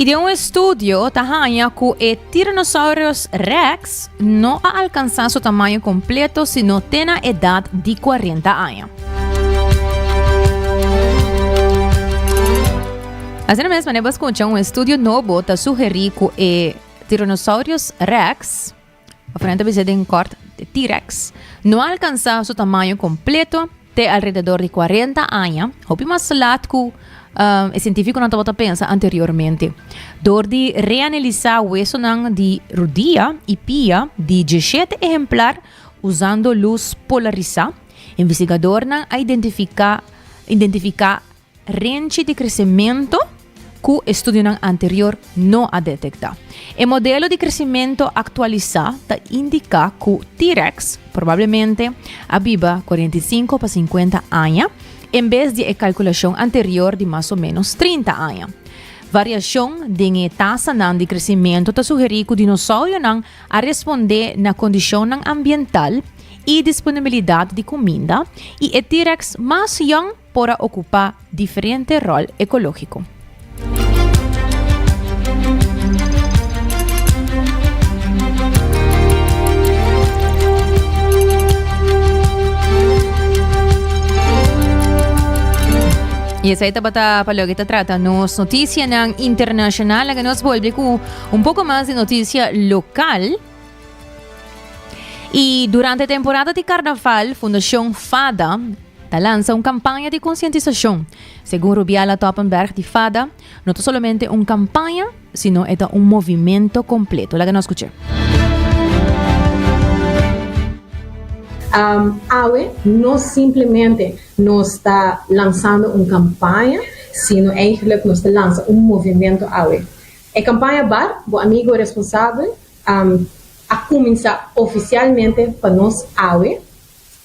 E de um estudo, tahanha que o Tyrannosaurus Rex não ha alcançado seu tamanho completo se não tem a idade de 40 anos. Assim mesmo, né, escuta um estudo novo que sugere que o Tyrannosaurus Rex, a frente de em corte de T-Rex, não alcança seu tamanho completo de alrededor de 40 anos, o mais lado que o científico não estava pensando anteriormente. Door de reanalisar o hueso de rodilla e pia de 17 exemplares usando luz polarizada, investigador identificar range de crescimento que o estudo anterior não a detectar. O modelo de crescimento atualizado indica que o T-Rex provavelmente viva 45 para 50 anos, em vez de a calculação anterior de mais ou menos 30 anos. Variação de taxa de crescimento sugere que o dinossauro a responder na condição ambiental e disponibilidade de comida, e o T-Rex mais young para ocupar diferente rol ecológico. E essa é a palha que trata nos notícias internacional, que nos volve com pouco mais de notícia local. E durante a temporada de carnaval, Fundação FADA lança uma campanha de conscientização. Segundo Rubiala Toppenberg de FADA, não é somente uma campanha, sino é um movimento completo. Lá que nós escutamos. AWE não simplesmente nos está lançando uma campanha, sino eigenlijk nos está lançando um movimento AWE. A campanha BAR, o amigo responsável, a começar oficialmente para nós AWE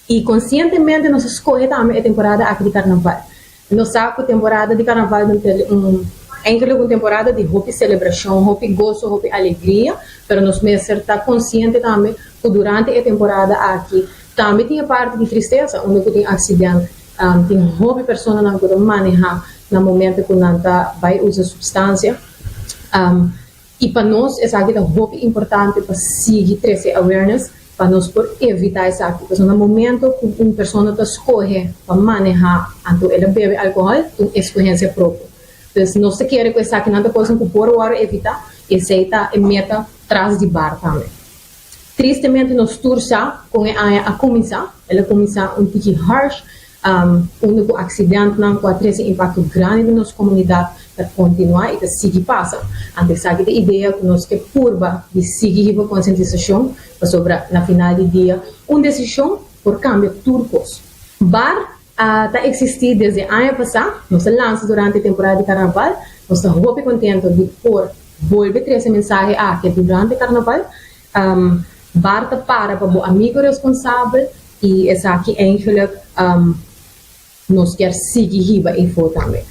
e conscientemente nós escolhemos também a temporada aqui de carnaval. Nós sabemos que a temporada de carnaval é uma temporada de hope celebração, hope gozo, hope alegria, mas nós mesmos está consciente também que durante a temporada aqui também tinha parte de tristeza, onde tem acidente, tem hobby pessoa não pode manejar no momento que não vai usar substância. E para nós, essa aqui é hobby importante para seguir esse awareness, para nós por evitar isso aqui. Porque no momento que uma pessoa escolhe para manejar, então ela bebe álcool, tem experiência própria. Então, nós queremos que essa aqui não coisa que por hora evitar, e essa é a meta atrás de bar também. Tristemente, nós torcemos com a começar, ela começa um pouco harsh, único acidente não pode ter esse impacto grande na nossa comunidade para continuar e para seguir passando. Antes a ideia que nós que curva de seguir a conscientização sobre na final do dia uma decisão por cambio turcos. Bar está existir desde o ano passado, nós lançamos durante a temporada de carnaval, nós estamos muito contentes de por volver ter essa mensagem que durante o carnaval Bar para o amigo responsável e essa aqui eigenlijk nós quer seguir a info também.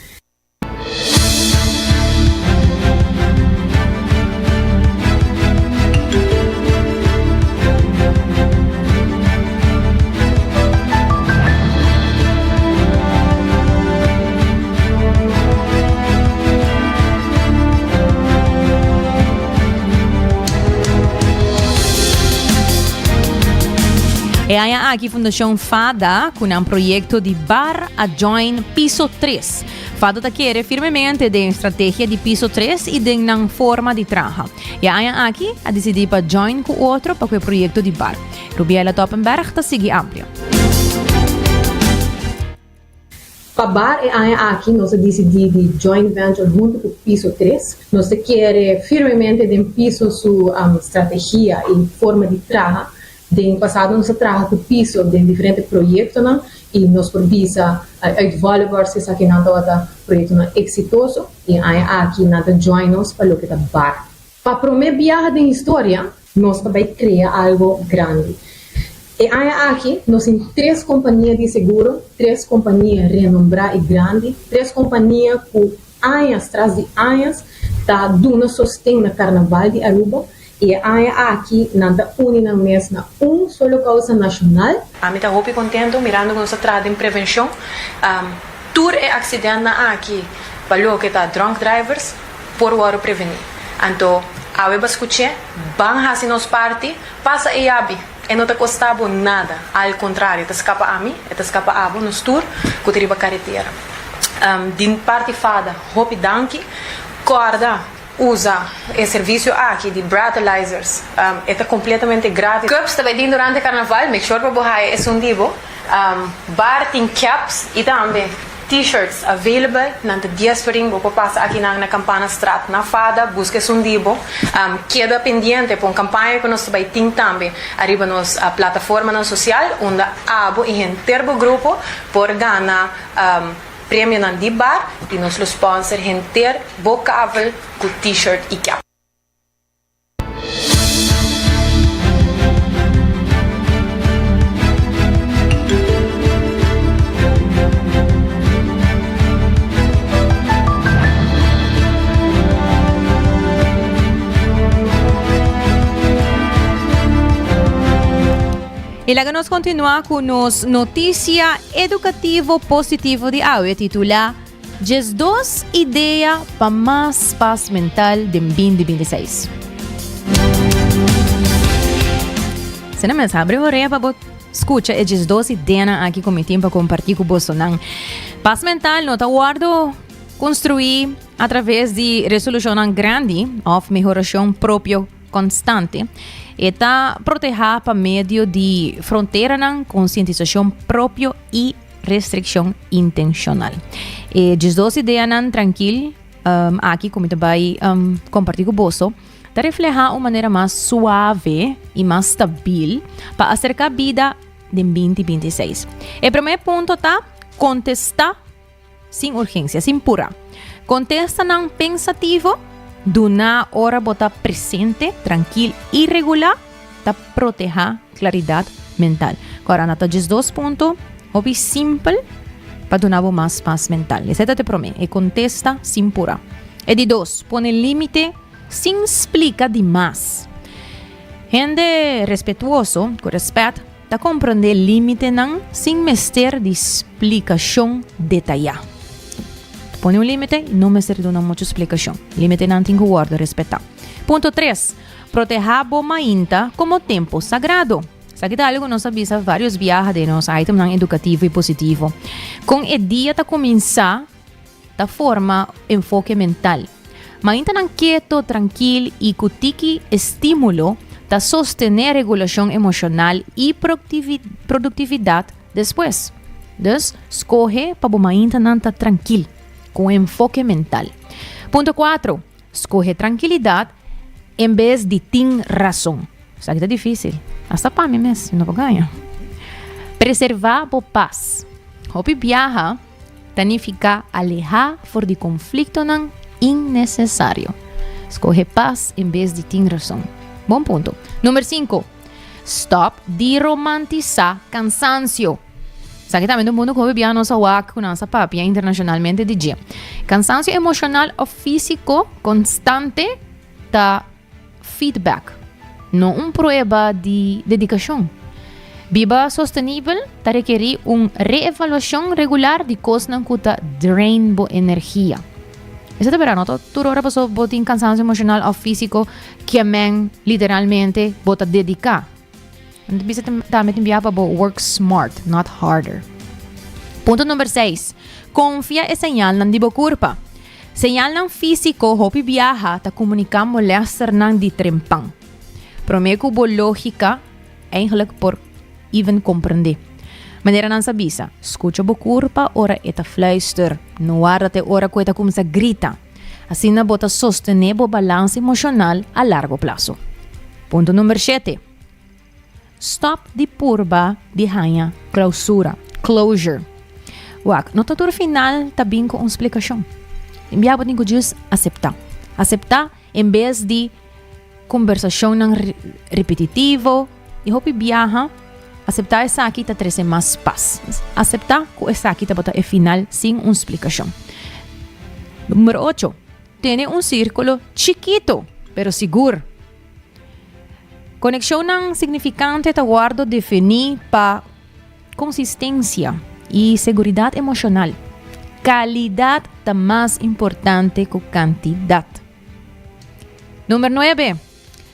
E há aqui a Fundação FADA com um projeto de Bar a Join Piso 3. FADA quer firmemente de estratégia de Piso 3 e de uma forma de trabalho. E há aqui a decidir para join com outro para o projeto de Bar. Rubiela Toppenberg está seguindo amplia. Para Bar aqui nós decidimos de joint venture junto com o Piso 3. Nós quer firmemente de piso sua estratégia e forma de trabalho. No passado, nós trabalhamos com o piso de diferentes projetos e nós produzimos developers que aqui não é projeto exitoso e aqui não join nos para o que é Bar. Para a primeira viagem da história, nós também criar algo grande. E aqui nós temos 3 companhias de seguro, 3 companhias renombradas e grandes, 3 companhias que anos atrás de anos está dando sustento no Carnaval de Aruba. E aqui nada une mesmo uma só causa nacional. A mim está muito contente mirando com essa trada em prevenção. Tour e acidente aqui, valeu que está drunk drivers, por waro prevenir. Então, awe bascuche, bang hasi nos parte, passa e abi. E não te custava nada. Ao contrário, te escapa a mim, te escapa a abo nos tour, que te riba carretera. Din parte fada, hopi danki, corda, usa o serviço aqui de breathalyzers. É completamente grátis. Cups também din durante carnaval, make sure para borrar é um dibo. Bar tem caps e também t-shirts available nante dias fering bo passa aqui na campana strat na fada busca um dibo queda pendiente por campanha que nós vai ter também arriba nos a plataforma na social onde abo e interbo grupo por ganhar prêmio na di bar e nos sponsor enter bocável com t-shirt e cap. E lá nos continua com nos notícia educativo positivo de AUE titula 12 ideia para mais paz mental de 2026. Se não me sabe, orei para escuta é 12 ideias aqui com o tempo para compartilhar com você. Paz mental não está guardo construir através de resolução grande ou melhoração própria constante. Está proteger para meio de fronteira na conscientização própria e restrição intencional. E 12 ideias tranquilo aqui como também compartilhar com você, está reflejar uma maneira mais suave e mais estável para acercar a vida de 2026. O primeiro ponto está contestar sem urgência, sem pura. Contesta não pensativo, do na hora botar presente, tranquilo e regular, para proteger claridade mental. Agora, nota 12 pontos, hobby simples, para donar mais paz mental. Esse te promete, e contesta sem pura. E de 2, põe limite sem explicar demais. Gente respetuoso, com respeito, está compreender limite não sem mestre de explicação detalhada. Põe limite e não mestre de muita explicação. Limite não tem que guardar, respeitar. Ponto 3. Proteger a bomainta como tempo sagrado. Sabe que algo nós avisa vários viajes de nós, item educativo e positivo. Com o dia tá começar da forma enfoque mental. Mainta não quieto, tranquilo e cutiki estímulo da sostener regulação emocional e produtividade depois. Dus, escolhe para bomainta não tá tranquilo. Com enfoque mental. Ponto 4. Escolhe tranquilidade em vez de ter razão. Isso aqui é difícil. Hasta para mim mesmo, não vou ganhar. Preservar a paz. Hopi viaja, tanifica alejar for de conflito não innecessário. Escolhe paz em vez de ter razão. Bom ponto. Número 5. Stop de romantizar cansancio. Sabe também do mundo que vive nossa WAC com nossa papia internacionalmente de dia. Cansancio emocional ou físico constante da feedback, não uma prova de dedicação. Vida sustentável está requerir uma reevaluação regular de coisas que drain boa energia. Isso é verdade, não? Toda hora você tem cansancio emocional ou físico que literalmente bota dedicar. Bisa também enviar para work smart, not harder. Ponto número 6. Confia em señal ng di curpa. Señal ng físico hopi viaja ta comunicar molester ng di trempang. Promeco bo lógica eigenlijk por even compreender. Maneira não sabisa. Escucha bo curpa ora eta fluister. No guarda te ora ko eta como se grita. Assim na bota sostener bo balance emocional a largo plazo. Ponto número 7. Stop de purba de hanha clausura, closure. Wak, notador final também com uma explicação. Enviado tem que just aceitar. Aceitar em vez de conversação repetitivo e hopi viaja. Aceitar essa aqui tá trazer mais paz. Aceitar que essa aqui tá botar é final sem uma explicação. Número 8. Tem círculo chiquito, pero seguro. Conexão não significante está guardo definir para consistência e segurança emocional. Qualidade está mais importante que quantidade. Número 9.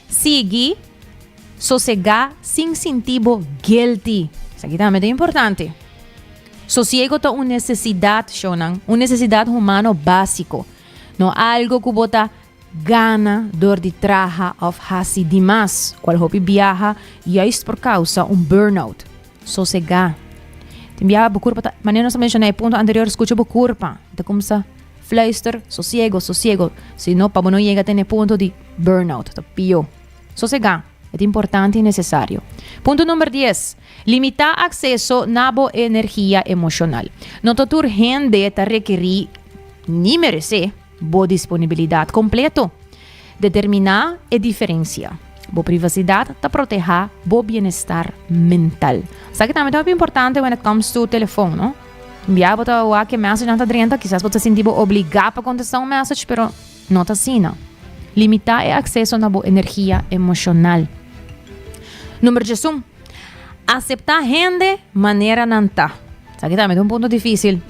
Sigue sossegar sem sentido guilty. Isso aqui também é importante. Sossego é uma necessidade, uma necessidade humana básica. Não algo que bota gana, dor de traja ou hasi demais. Qual hobby viaja e é por causa burnout. Sossegar. Viaja por curva, maneira nós mencionei, ponto anterior, escuta por curva. Então começa fluister, sossego. Se não, para não chegar a ter ponto de burnout. Tá pior. Sossegar. É importante e necessário. Ponto número 10. Limitar acesso na boa energia emocional. Não toda gente está requerir nem merecer boa disponibilidade completa. Determinar a diferença. Boa privacidade está proteger boa bem-estar mental. Sabe que também é importante quando it comes to telefone, não? Enviar para o que mensagem não está dentro, quizás você se sentir obrigado para contestar um message, mas não está assim, não. Limitar o acesso na boa energia emocional. Número 11. Aceitar gente maneira não tá. Sabe que também é um ponto difícil.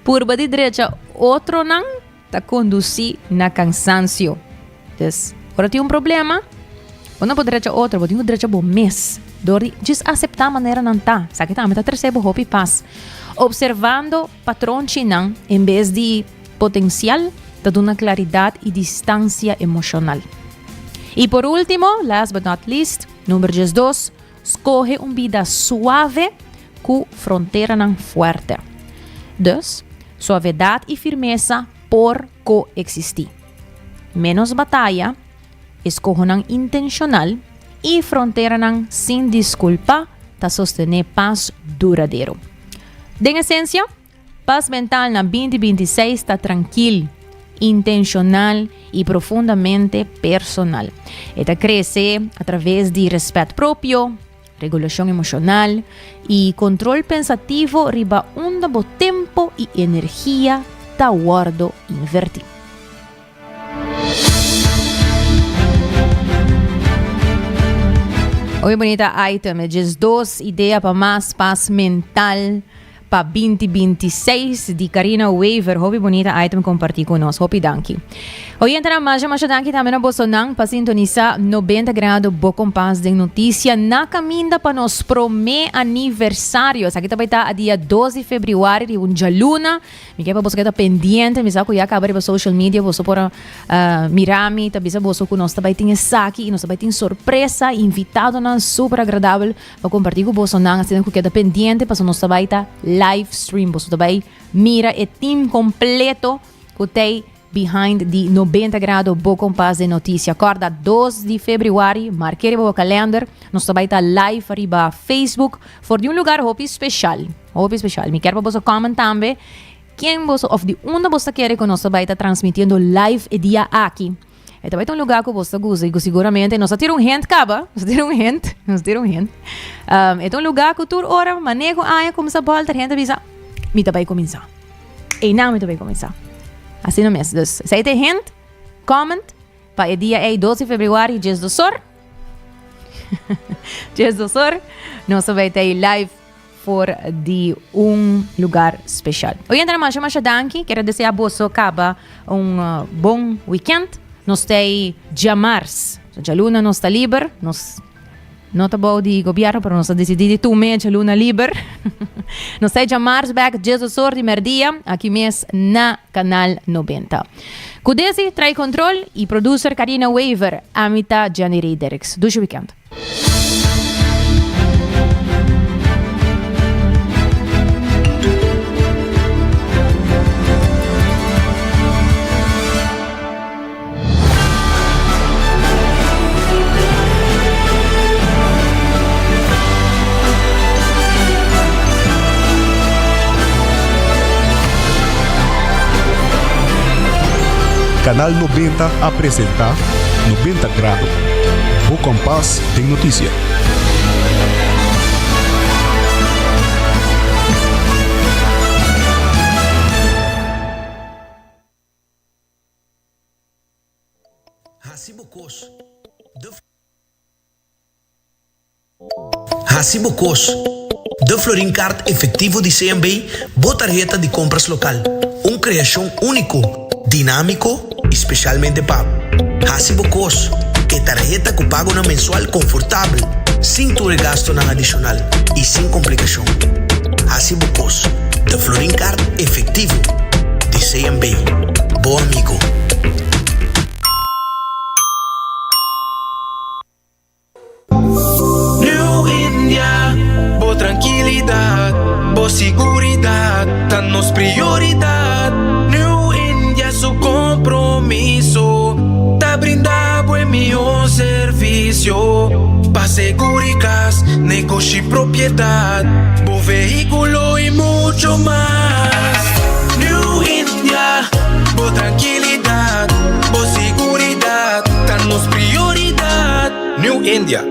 Por de direita, outro não está conduzir na cansancio. Então, agora tem um problema. Quando por direita outro, tem um direita bom mês. Dori, diz aceitar maneira não tá. Sabe que também está terceiro hope paz. Observando patrão chinang em vez de potencial, está dando claridade e distância emocional. E por último, last but not least, número 12, escolhe uma vida suave com fronteira não forte. 2. Suavidade e firmeza por coexistir. Menos batalha, escolhe não intencional e fronteira não sem desculpa para sostener paz duradouro. De essência, paz mental na 2026 está tranquilo, intencional e profundamente personal. Esta cresce através de respeito próprio, regulação emocional e controle pensativo riba onde o tempo e energia está guardo invertir. Oi, bonita item, diz 2 ideias para mais paz mental para 2026 de Karina Weaver. Hobby bonita item compartilhar conosco. Hobby danke. Hoje entra mais danke também na Bolsonaro para sintonizar 90 graus Boa Compás de notícia na caminda para nos promê aniversário. Aqui também está a dia 12 de fevereiro de um jaluna. Me quer para você estar pendente, me sabe que já acabou para social media, você para mirami, também você que nós também tem saque e nós também tem surpresa, invitado na super agradável para compartilhar com Bolsonaro, assim que queda pendente para nós também estar live stream, você também mira o team completo que tem behind de 90 graus Boa Compás de notícia. Acorda 2 de fevereiro, marquei o calendar, nós também está live arriba Facebook, for de um lugar hope especial. Me quero para você comentar também quem você, ou de onde você quer que nós também está transmitindo live e dia aqui. É também um lugar que você gosta e seguramente nós temos um hint, nós temos um hint. É um lugar que toda hora, manejo, começa a voltar, a gente avisa, me também começar. E não me também começar. Assim não mesmo. Dus, se tem hint, comment, para o dia 12 de fevereiro, dias do Sor. Dias do Sor, nós vamos ter live for de um lugar especial. Hoje entra mais danke, quero desejar a você acaba bom weekend. Nós temos dia março, a luna não está livre, nós não está bom de governo, mas nós decidimos tomar a luna livre. Nós temos dia março, back Jesus Sor de merdia, aqui mesmo na Canal 90. Kudesi, trai control e producer Karina Weaver, Amita Janiri Dereks. Dush weekend. Canal 90 apresenta 90 graus. Boa Compás tem notícia. Hacibocos, de Florincard efetivo de CMB, boa tarjeta de compras local. Uma criação único, dinâmico especialmente para Hasibocos, que tarjeta que paga una mensual confortable, sin tu gasto nada adicional y sin complicación. Hasibocos, de Florincard efectivo, de CMB. Bom amigo. New India, boa tranquilidad, boa seguridad, danos prioridad. New India, su compromiso, te brinda buen mejor servicio. Pa' seguridad, negocio y propiedad, bo vehículo y mucho más. New India, bo tranquilidad, bo seguridad, danos prioridad. New India.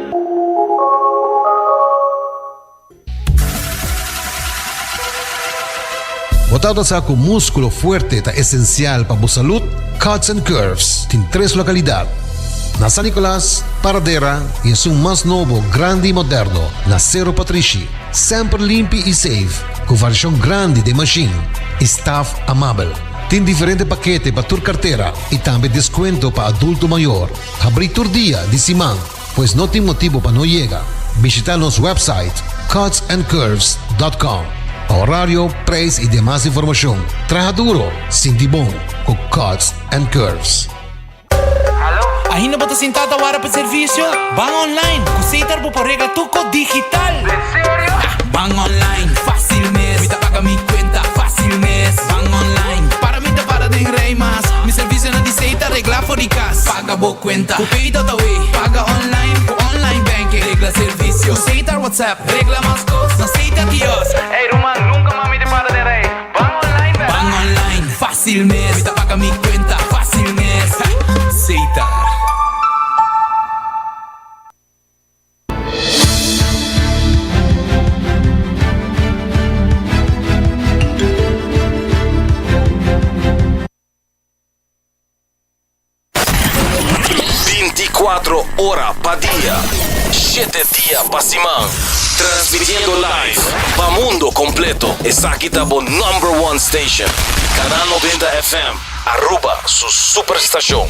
Botado sa com músculo fuerte ta esencial para a salud, Cuts and Curves tem 3 localidades. Na San Nicolás, Paradera e em mais novo, grande e moderno, na Cerro Patrici. Sempre limpo e safe, com versão grande de machine. Staff amável. Tem diferente paquete para tua carteira e também desconto para adulto maior. Abrir todo dia de semana, pois não tem motivo para não chegar. Visitar nosso website cutsandcurves.com. Horário, preço e demais informação. Traja duro, sinti bom, com Cuts and Curves. Ainda bota sentada hora para serviço? Van online, cuseitar por regla tuco digital. ¿En serio? Van online, fácil mes. Me paga mi cuenta, fácil mes. Van online, para mí te para de rey más. Mi servicio no dice regla for the cash. Paga bo cuenta, cupito da way. Paga online, con online banking. Regla servicio, cuseitar WhatsApp. Regla más cosas, aceita Dios. Ey, Roman, nunca mami te para de rey. Van online, ¿verdad? Van online, fácil mes. Me paga mi cuenta, fácil mes. Ceitar. Hora pa dia, 7 dias pa semana. Transmitiendo live pa mundo completo. Essa aqui tá bo #1 station. Canal 90 FM. Aruba, su superestação.